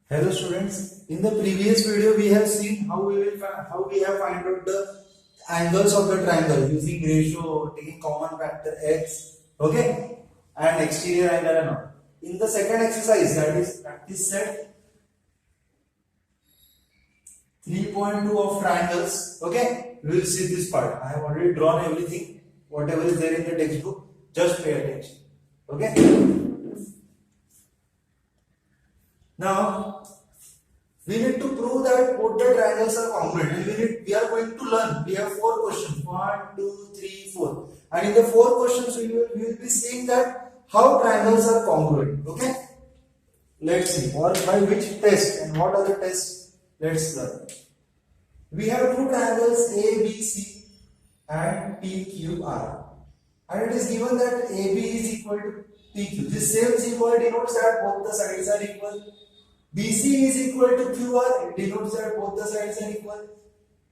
Hello students, in the previous video we have seen how we have find out the angles of the triangle using ratio, taking common factor x, okay, and exterior angle and all. In the second exercise, that is practice set 3.2 of triangles, okay, we will see this part. I have already drawn everything, whatever is there in the textbook, just pay attention, okay. Now we need to prove that both the triangles are congruent. We are going to learn. We have 4 questions. 1, 2, 3, 4. And in the 4 questions, we will be seeing that how triangles are congruent. Okay? Let's see. Or by which test and what are the tests? Let's learn. We have two triangles ABC and PQR. And it is given that AB is equal to PQ. This same symbol denotes that both the sides are equal. BC is equal to QR, it denotes that both the sides are equal.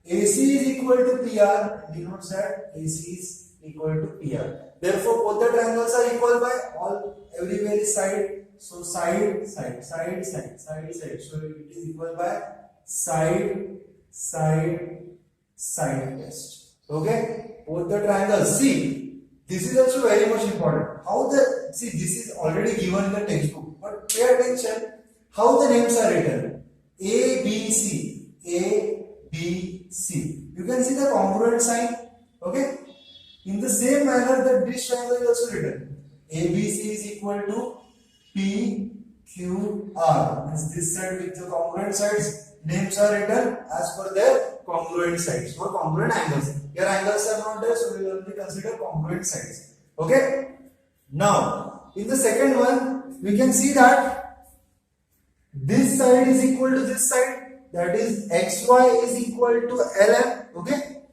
AC is equal to PR, it denotes that AC is equal to PR. Therefore, both the triangles are equal by everywhere is side. So side, side, side, side, side, side. So it is equal by side, side, side test. Okay? Both the triangles. See, this is also very much important. This is already given in the textbook, but pay attention. How the names are written? A, B, C. A, B, C. You can see the congruent sign. Okay. In the same manner that this triangle is also written. ABC is equal to PQR. Means this side with the congruent sides. Names are written as per their congruent sides or congruent angles. Here angles are not there, so we will only consider congruent sides. Okay. Now, in the second one, we can see that this side is equal to this side, that is xy is equal to lm, okay,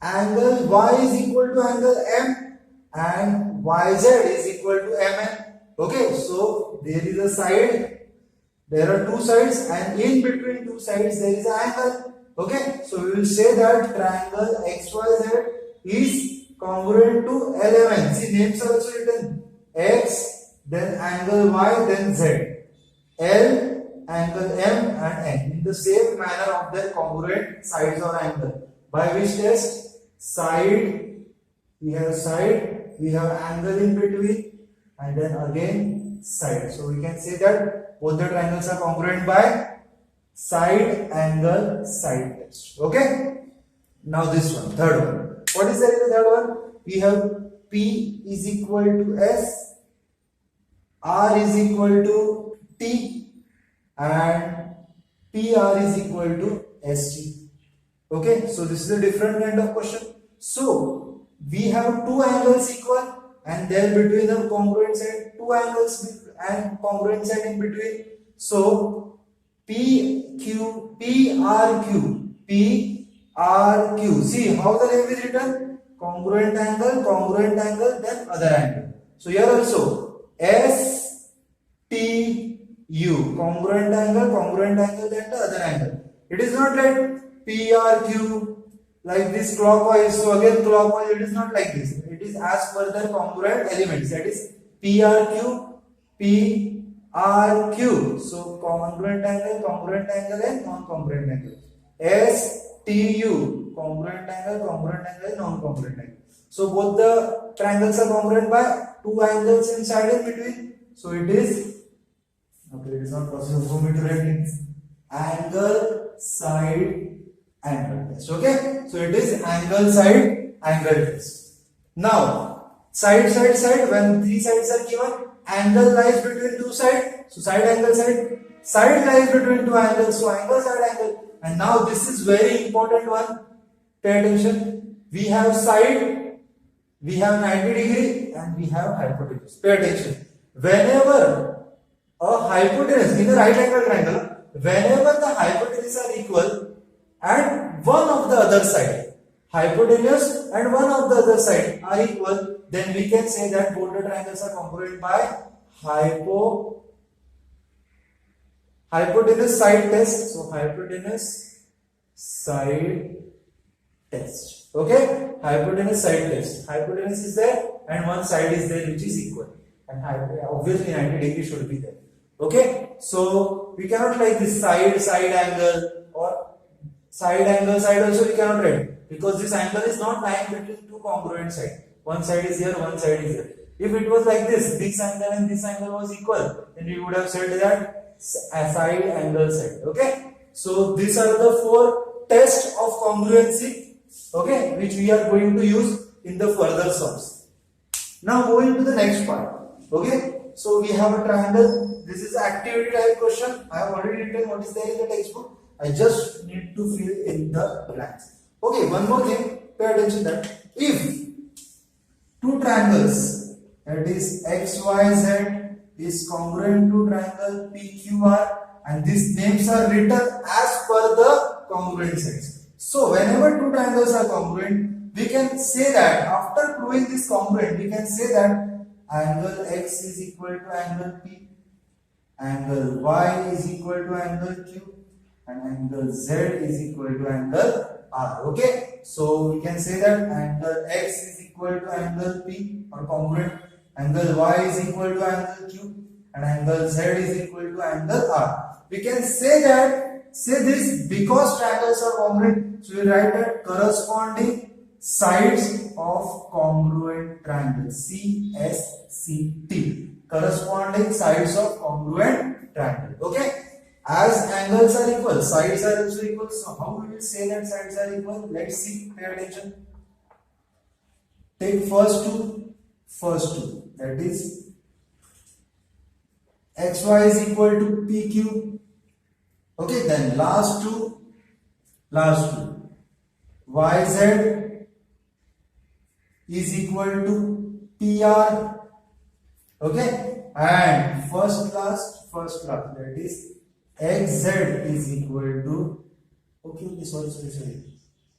angle y is equal to angle m and yz is equal to mn, okay. So there is a side, there are two sides, and in between two sides there is an angle, okay. So we will say that triangle xyz is congruent to lmn. See, names are also written, x, then angle y, then z. L, angle M and N in the same manner of their congruent sides or angle. By which test? Side, we have angle in between, and then again side. So we can say that both the triangles are congruent by side, angle, side test. Okay? Now this one, third one. What is there in the third one? We have P is equal to S, R is equal to T and PR is equal to ST. Okay, so this is a different kind of question. So we have two angles equal and there between the congruent side, two angles and congruent side in between. So PRQ. See how the name is written? Congruent angle, then other angle. So here also STU, congruent angle, then the other angle. It is not like PRQ like this clockwise, so again clockwise, it is not like this. It is as per the congruent elements, that is PRQ. So congruent angle and non-congruent angle. STU, congruent angle and non-congruent angle. So both the triangles are congruent by two angles inside and between. So it is, okay, it is not possible for me to write it. Angle, side, angle test. Okay, so it is angle, side, angle test. Now, side, when three sides are given, angle lies between two sides. So side, angle, side lies between two angles. So angle, side, angle. And now this is very important one. Pay attention. We have side, we have 90 degree, and we have hypotenuse. Pay attention. Whenever a hypotenuse in a right angle triangle, whenever the hypotenuse are equal and one of the other side, hypotenuse and one of the other side are equal, then we can say that both the triangles are congruent by hypotenuse side test. So hypotenuse side test. Okay, hypotenuse side test. Hypotenuse is there and one side is there which is equal, and obviously 90 degree should be there. Okay, so we cannot write this side angle or side also we cannot write because this angle is not lying between two congruent sides. One side is here, one side is here. If it was like this angle and this angle was equal, then we would have said that side angle side. Okay, so these are the four tests of congruency, okay, which we are going to use in the further sums. Now moving to the next part. Okay, so we have a triangle. This is activity type question. I have already written what is there in the textbook. I just need to fill in the blanks. Okay, one more thing. Pay attention that if two triangles, that is XYZ, is congruent to triangle PQR, and these names are written as per the congruent sides. So whenever two triangles are congruent, we can say that after proving this congruent, we can say that angle X is equal to angle P, angle Y is equal to angle Q, and angle Z is equal to angle R. Okay, so we can say that angle X is equal to angle P or congruent, angle Y is equal to angle Q, and angle Z is equal to angle R. We can say this because triangles are congruent, so we write that corresponding sides of congruent triangle, CSCT, corresponding sides of congruent triangle. Okay, as angles are equal, sides are also equal. So how we will say that sides are equal? Let's see. Pay attention. Take first two, that is XY is equal to PQ. Okay, then last two, YZ is equal to PR. Okay, and first class, that is XZ is equal to, okay, sorry,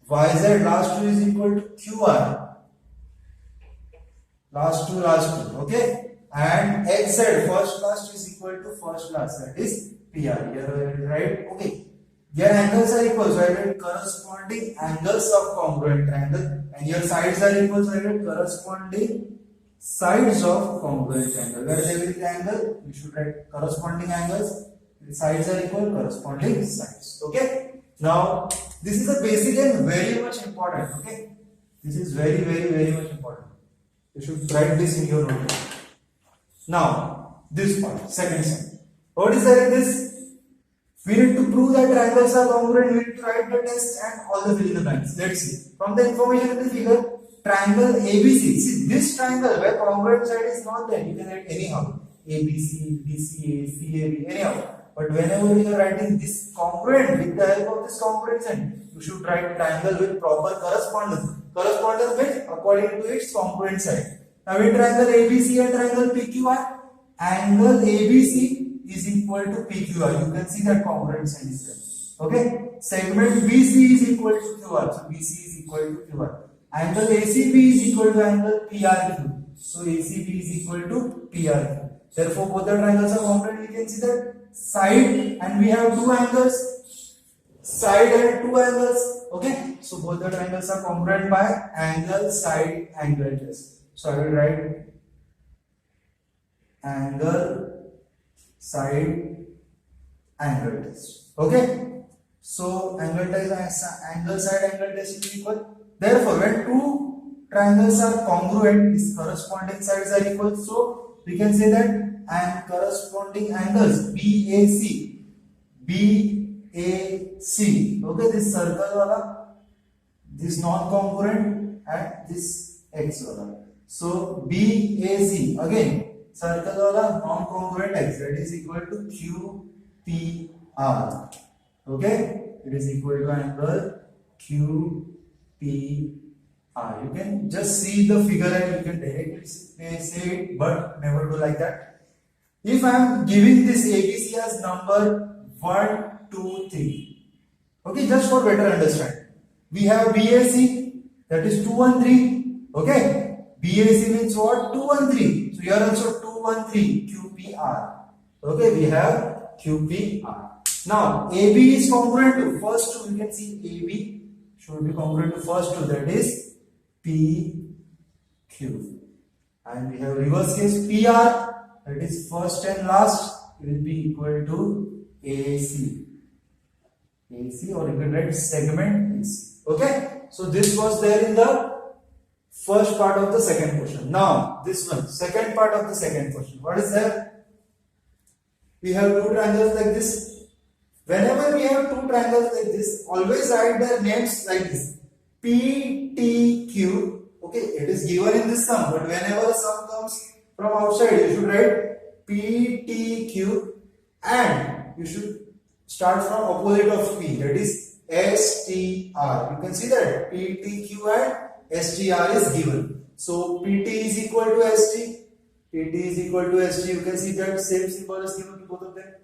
YZ last two is equal to QR. Last two, okay, and XZ first class is equal to first class, that is PR. Here, right? Okay, their angles are equal, so I write corresponding angles of congruent triangle, and your sides are equal, so I write corresponding sides of congruent triangle. Where is every triangle? We should write corresponding angles. The sides are equal, corresponding sides. Okay. Now this is a basic and very much important. Okay, this is very much important. You should write this in your notebook. Now this part, second sum. What is there in this? We need to prove that triangles are congruent. We need to write the test and all the fill in the blanks. Let's see. From the information in the figure, triangle ABC. See this triangle where congruent side is not there, you can write anyhow. ABC, BCA, CAB, anyhow. But whenever you are writing this congruent, with the help of this congruent sign, you should write triangle with proper correspondence. Correspondence means according to its congruent side. Now in triangle ABC and triangle PQR, angle ABC is equal to PQR. You can see that congruent sign is there. Okay. Segment BC is equal to QR. So BC is equal to QR. Angle ACB is equal to angle PRQ. So ACB is equal to PRQ. Therefore, both the triangles are congruent. We can see that side, and we have two angles. Side and two angles. Okay. So both the triangles are congruent by angle side angle test. So I will write angle side angle test. Okay. So angle side angle test is equal. Therefore, when two triangles are congruent, its corresponding sides are equal. So we can say that and corresponding angles BAC, okay, this circle wala, this non-congruent, and this X wala. So BAC again circle wala non-congruent X, that is equal to QPR. Okay, it is equal to angle QPR. You can just see the figure and you can directly say it, but never do like that. If I am giving this ABC as number 1, 2, 3, okay, just for better understanding, we have BAC, that is 2, 1, 3. Okay, BAC means what? 2, 1, 3. So here also 2, 1, 3 QPR. Okay, we have QPR. Now AB is congruent to first two. You can see AB should be congruent to first two, that is PQ. And we have reverse case PR, that is first and last. will be equal to AC. AC, or you can write segment AC. Okay, so this was there in the first part of the second question. Now this one, second part of the second question. What is there? We have two triangles like this. Whenever we have two triangles like this, always write their names like this. PTQ. Okay, it is given in this sum, but whenever a sum comes from outside, you should write PTQ, and you should start from opposite of P, that is STR. You can see that PTQ and STR is given. So PT is equal to ST. PT is equal to ST. You can see that same symbol is given to both of them.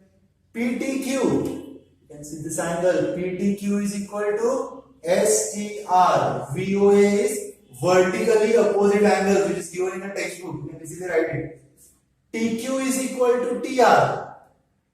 PTQ. You can see this angle. PTQ is equal to STR. VOA is vertically opposite angle, which is given in the textbook. You can easily write it. TQ is equal to TR.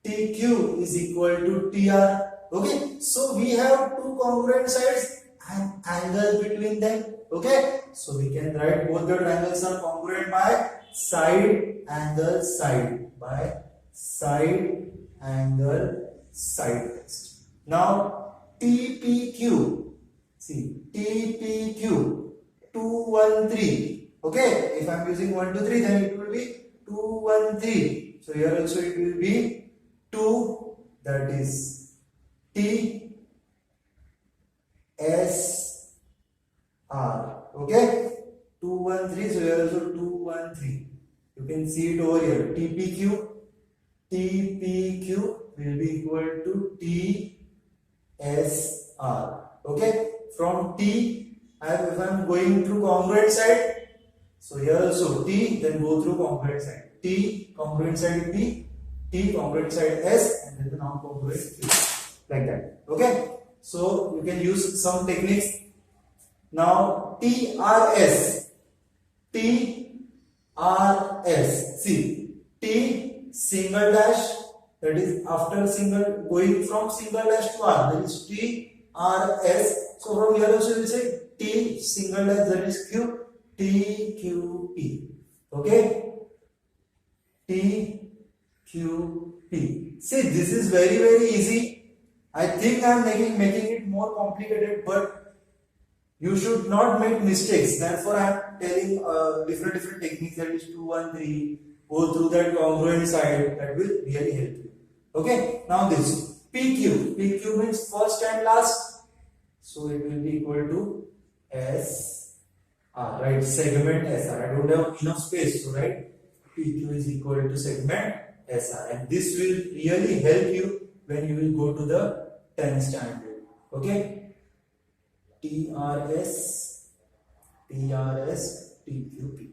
TQ is equal to TR. Okay, so we have two congruent sides and angle between them. Okay, so we can write both the triangles are congruent by side angle side, by side angle side test. Now TPQ, see TPQ 213. Okay, if I am using 1 2 3, then it will be 213. So here also it will be 2, that is T S R. Okay, 213. So here also 213. You can see it over here. TPQ will be equal to T S R. Okay, from T, if I am going through congruent side, so here also T, then go through congruent side. T congruent side T, T congruent side S, and then the non-congruent Q, like that. Okay, so you can use some techniques. Now TRS, see T single dash, that is after single, going from single dash to R, that is TRS. So from here also you will say T single dash, that is Q, TQP. Okay, TQP. See, this is very easy. I think I am making it more complicated, but you should not make mistakes. Therefore, I am telling different techniques, that is 2 1 3. Go through that congruent side. That will really help you. Okay. Now this PQ. PQ means first and last. So it will be equal to SR. Right. Segment SR. I don't have enough space. So right. PQ is equal to segment SR. And this will really help you when you will go to the 10th standard. Okay. TRS, TQP.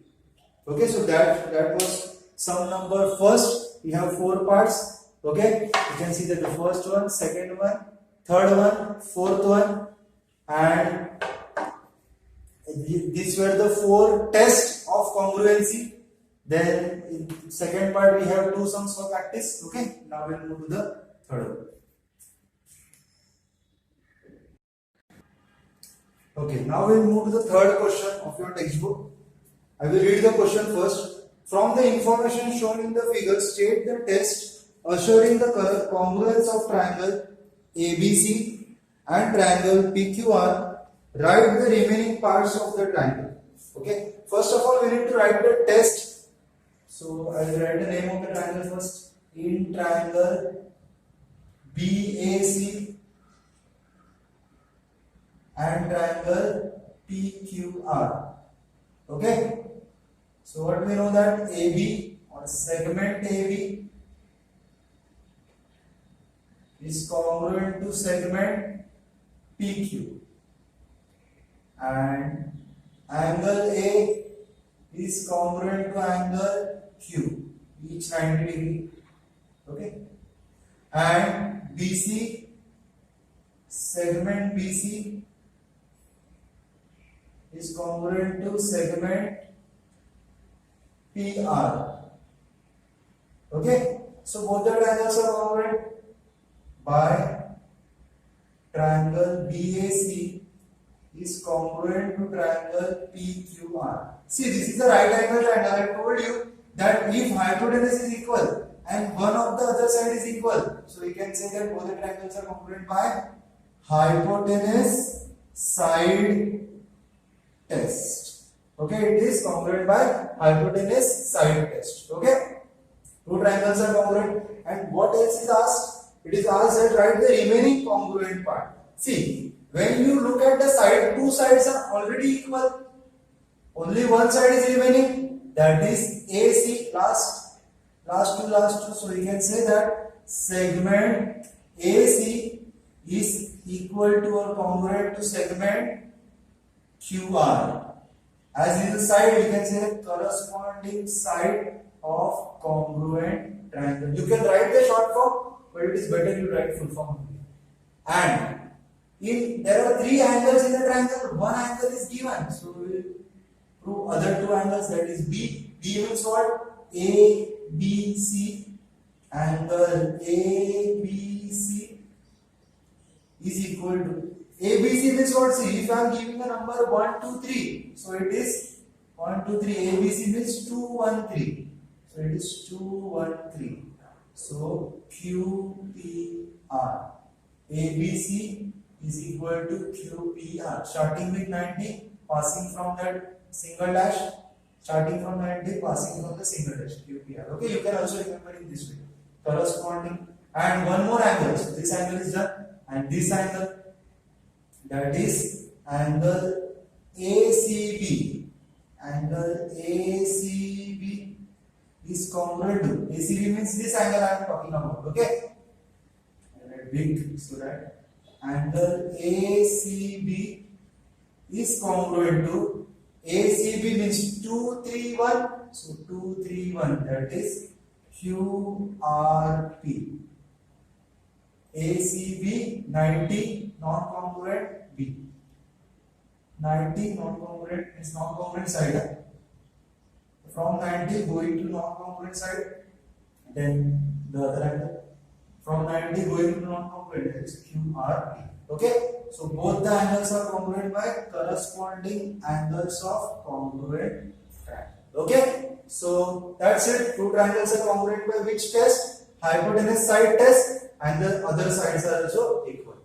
Okay, so that was sum number first. We have 4 parts. Okay, you can see that the first one, second one, third one, fourth one, and these were the 4 tests of congruency. Then in second part we have 2 sums for practice. Okay, now we'll move to the third one. Okay, now we'll move to the third question of your textbook. I will read the question first. From the information shown in the figure, state the test assuring the congruence of triangle ABC and triangle PQR. Write the remaining parts of the triangle. Okay, first of all we need to write the test. So I will write the name of the triangle first. In triangle BAC and triangle PQR. Okay, so what we know that AB or segment AB is congruent to segment PQ, and angle A is congruent to angle Q, each 90 degree. Okay, and BC, segment BC is congruent to segment PR. Okay, so both the triangles are congruent by triangle BAC is congruent to triangle PQR. See, this is the right angle triangle. I told you that if hypotenuse is equal, and one of the other side is equal. So we can say that both the triangles are congruent by hypotenuse side test. Okay, it is congruent by hypotenuse side test. Okay, two triangles are congruent. And what else is asked? It is asked that write the remaining congruent part. See, when you look at the side, two sides are already equal. Only one side is remaining, that is AC, last two. So we can say that segment AC is equal to or congruent to segment QR. As in the side, we can say the corresponding side of congruent triangle. You can write the short form, but it is better you write full form. And there are three angles in the triangle. One angle is given, so we will prove other two angles, that is B. B means what? ABC. Angle ABC is equal to ABC means what? See, if I am giving a number 1, 2, 3, so it is 1, 2, 3. ABC means 2, 1, 3. So it is 2, 1, 3. So QPR. ABC is equal to QPR. Starting with 90, passing from that single dash. Starting from 90, passing from the single dash. QPR. Okay, you can also remember in this way. Corresponding. And one more angle. So this angle is done. And this angle, that is angle ACB. Angle ACB is congruent to ACB means this angle I am talking about. Okay, big, so that angle ACB is congruent to ACB means 2, 3, 1. So 2, 3, 1, that is QRP. ACB 90 non-congruent B. 90 non-congruent is non-congruent side. From 90 going to non-congruent side, then the other angle. From 90 going to non-congruent, that is QRP. Okay, so both the angles are congruent by corresponding angles of congruent triangle. Okay, so that's it. Two triangles are congruent by which test? Hypotenuse side test, and the other sides are also equal.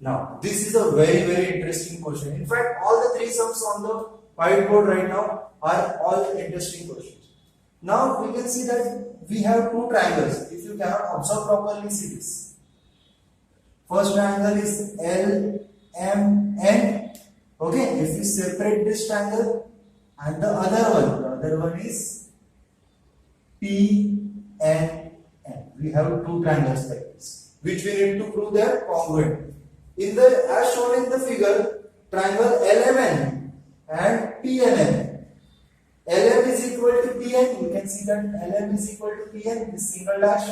Now, this is a very interesting question. In fact, all the three sums on the whiteboard right now are all interesting questions. Now we can see that we have two triangles. If you cannot observe properly, see this. First triangle is LMN. Okay, if you separate this triangle, and the other one is PNN. We have two triangles like this, which we need to prove they are congruent. As shown in the figure, triangle LMN and PNN. LM is equal to PN. You can see that LM is equal to PN, this single dash.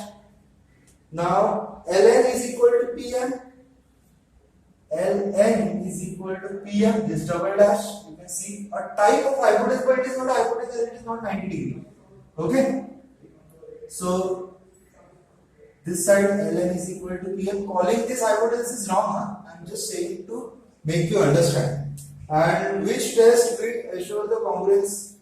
Now LN is equal to PM. LN is equal to PM, this double dash. You can see a type of hypotenuse, but it is not a hypotenuse, it is not 90 degree. Okay. So this side LN is equal to PM. Calling this hypotenuse is wrong. I am just saying to make you understand. And which test will assure the congruence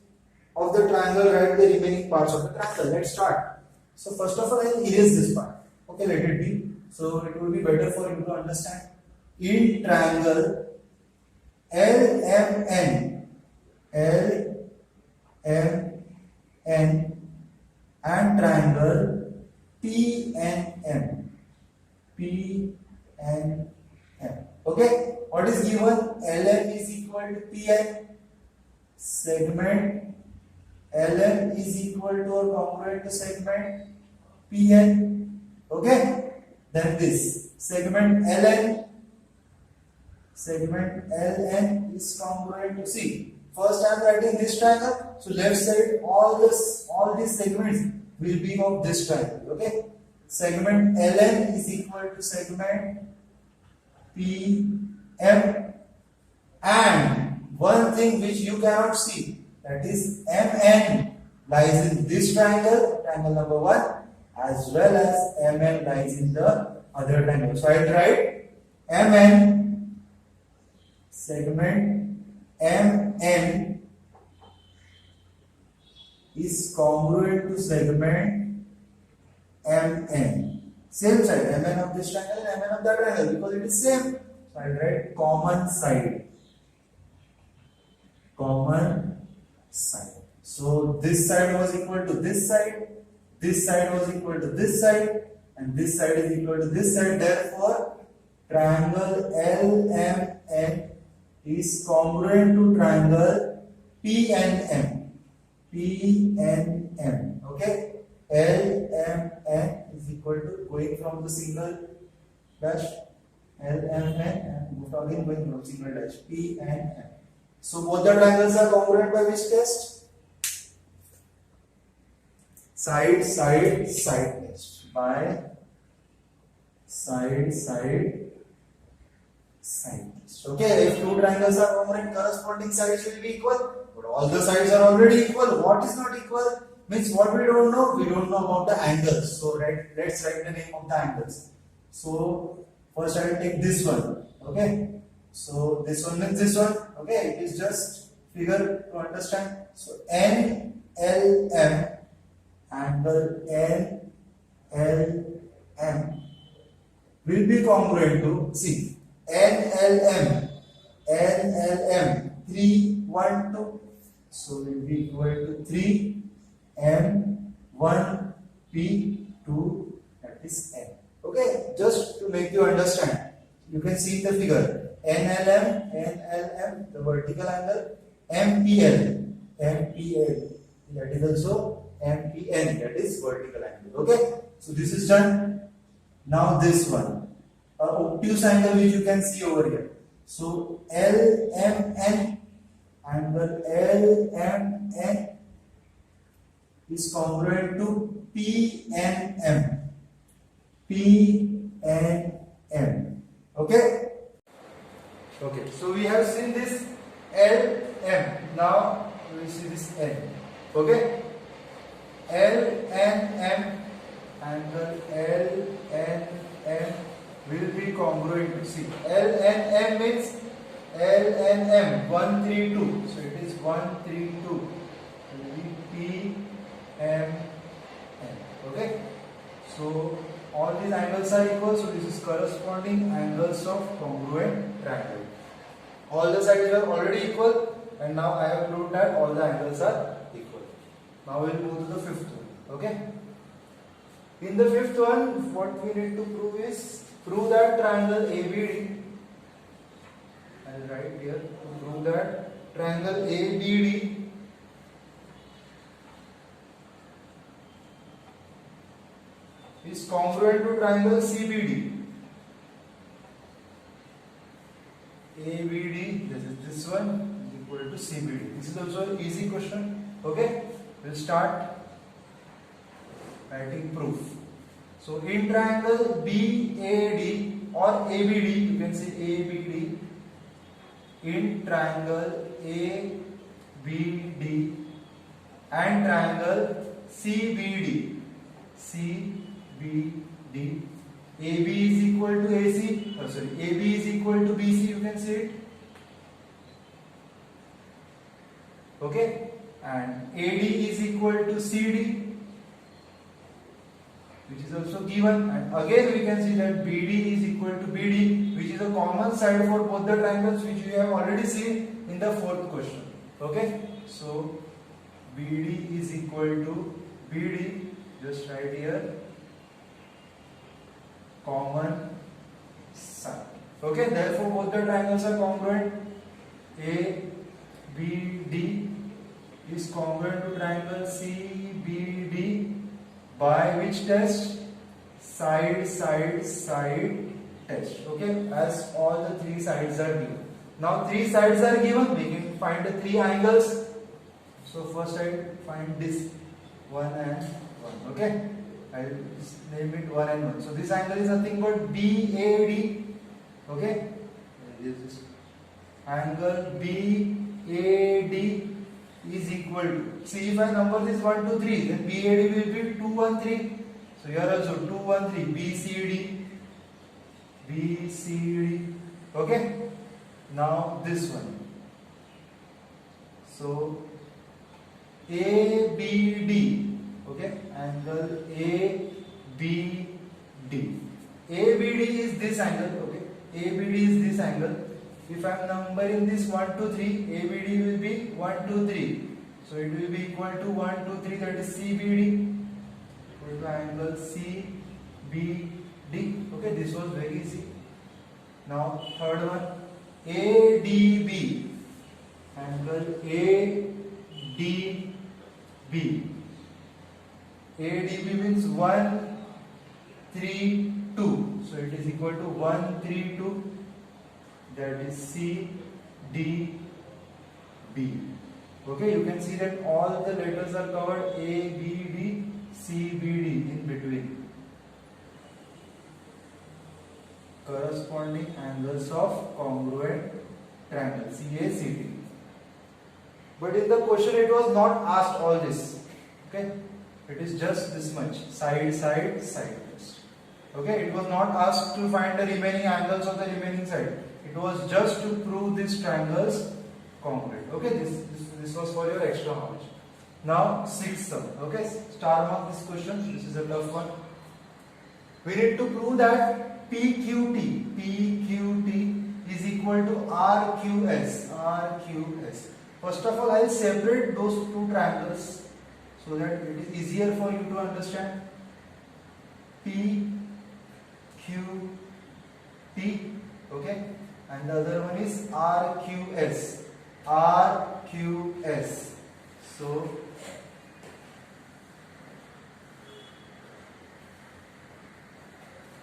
of the triangle, write the remaining parts of the triangle. Let's start. So first of all, I will erase this part. Okay, let it be. So it will be better for you to understand. In triangle LMN and triangle PNM. Okay, what is given? LM is equal to PN. Segment LM is equal to or congruent to segment PN. Okay, then this segment LN is congruent to C. First I am writing this triangle, so left side all these segments will be of this triangle. Okay, segment LN is equal to segment PM, and one thing which you cannot see, that is MN lies in this triangle number 1, as well as MN lies in the other triangle. So I will write MN, segment MN is congruent to segment MN. Same side, MN of this triangle and MN of that triangle, because it is same. So I write common side. Common side. So this side was equal to this side was equal to this side, and this side is equal to this side. Therefore, triangle LMN is congruent to triangle PNM. PNM. Okay? LMN is equal to, going from the single dash, LMN, and again going from single dash, PNM. So both the triangles are congruent by which test? Side test. By side test. Okay, if two triangles are congruent, corresponding sides will be equal. But all the sides are already equal. What is not equal? Means what we don't know? We don't know about the angles. So let's write the name of the angles. So first I will take this one. Okay. So this one means this one. Okay. It is just figure to understand. So NLM, angle NLM will be congruent to, see, NLM 3, 1, 2. So will be equal to 3 M 1 P 2, that is N. Okay, just to make you understand, you can see the figure NLM, the vertical angle, MPL, that is also MPN, that is vertical angle. Okay, so this is done. Now this one, obtuse angle which you can see over here. So LMN, angle LMN is congruent to PNM. Okay. Okay. So we have seen this LM. Now we will see this N. Okay. LNM, angle LNM will be congruent to, see, LNM means LNM 132. So it is 132. Will be PMN. Okay. So all these angles are equal. So this is corresponding angles of congruent triangle. All the sides are already equal, and now I have proved that all the angles are equal. Now we will move to the fifth one. Okay. In the fifth one, what we need to prove is, prove that triangle ABD. I will write here to prove that triangle ABD is congruent to triangle CBD. ABD, this is this one, is equal to CBD. This is also an easy question. Okay, we'll start writing proof. So in triangle BAD or ABD, you can say ABD. In triangle ABD and triangle CBD, AB is equal to AC, AB is equal to BC, you can say it. Okay, and AD is equal to CD, which is also given, and again we can see that BD is equal to BD, which is a common side for both the triangles, which we have already seen in the fourth question. Okay, so BD is equal to BD, just write here common side. Okay, therefore both the triangles are congruent. ABD is congruent to triangle CBD by which test? Side test. Okay, as all the three sides are given. Now three sides are given, we can find the three angles. So first I find this 1 and 1. Okay, I will name it 1 and 1. So this angle is nothing but BAD. Okay, this angle BAD is equal to, see, if I number this 1, 2, 3, then BAD will be 2, 1, 3. So here also 2, 1, 3, BCD. Okay, now this one. So ABD, okay, angle ABD BD. ABD is this angle, okay? ABD is this angle. If I am numbering this 1, 2, 3, ABD will be 1, 2, 3. So it will be equal to 1, 2, 3, that is CBD. Equal to angle CBD. Okay, this was very easy. Now third one, ADB. Angle ADB. ADB means 1, 3, 2. So it is equal to 1, 3, 2. That is CDB. Okay, you can see that all the letters are covered, A, B, D, C, B, D in between. Corresponding angles of congruent triangle, CACT. But in the question it was not asked all this. Okay, it is just this much, side, side, side. Okay, it was not asked to find the remaining angles of the remaining side. It was just to prove these triangles congruent. Okay, this was for your extra knowledge. Now sixth sum. Okay, star mark this question. This is a tough one. We need to prove that PQT is equal to RQS. First of all, I will separate those two triangles so that it is easier for you to understand. PQT, okay, and the other one is RQS. So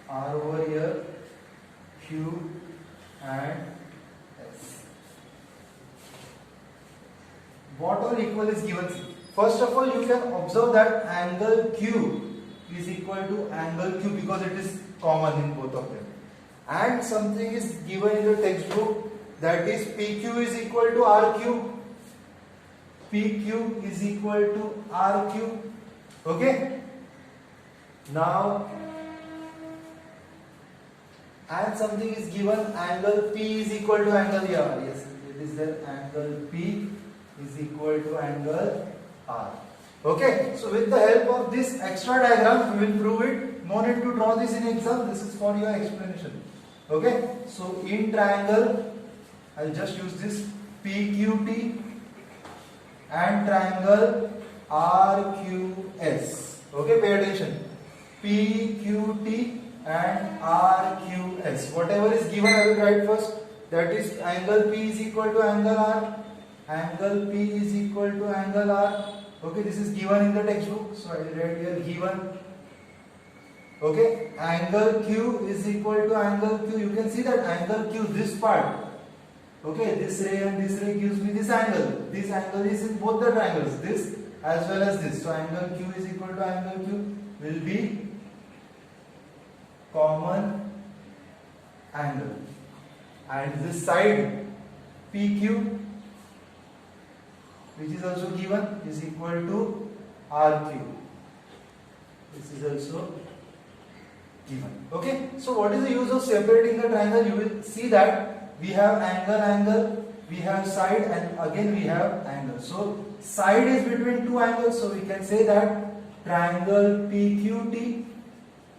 R over here, Q and S. What all equal is given? First of all, you can observe that angle Q is equal to angle Q because it is common in both of them. And something is given in the textbook, that is PQ is equal to RQ. PQ is equal to RQ. Okay? Now, and something is given, angle P is equal to angle R. Yes, it is the angle P is equal to angle R. Okay, so with the help of this extra diagram, we will prove it. No need to draw this in exam, this is for your explanation. Okay, so in triangle, I will just use this PQT and triangle RQS. Okay, pay attention. PQT and RQS. Whatever is given, I will write first. That is angle P is equal to angle R. Angle P is equal to angle R. Okay, this is given in the textbook. So I will write here given. Okay, angle Q is equal to angle Q. You can see that angle Q, this part. Okay, this ray and this ray gives me this angle. This angle is in both the triangles, this as well as this. So angle Q is equal to angle Q will be common angle. And this side PQ, which is also given, is equal to RQ. This is also given. Okay, so what is the use of separating the triangle? You will see that we have angle, we have side, and again we have angle. So side is between two angles, so we can say that triangle PQT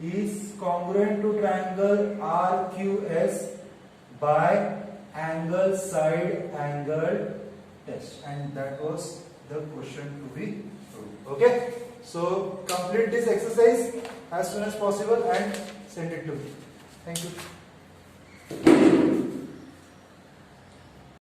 is congruent to triangle RQS by angle side angle test, and that was the question to be proved. Okay, so complete this exercise as soon as possible and send it to me. Thank you.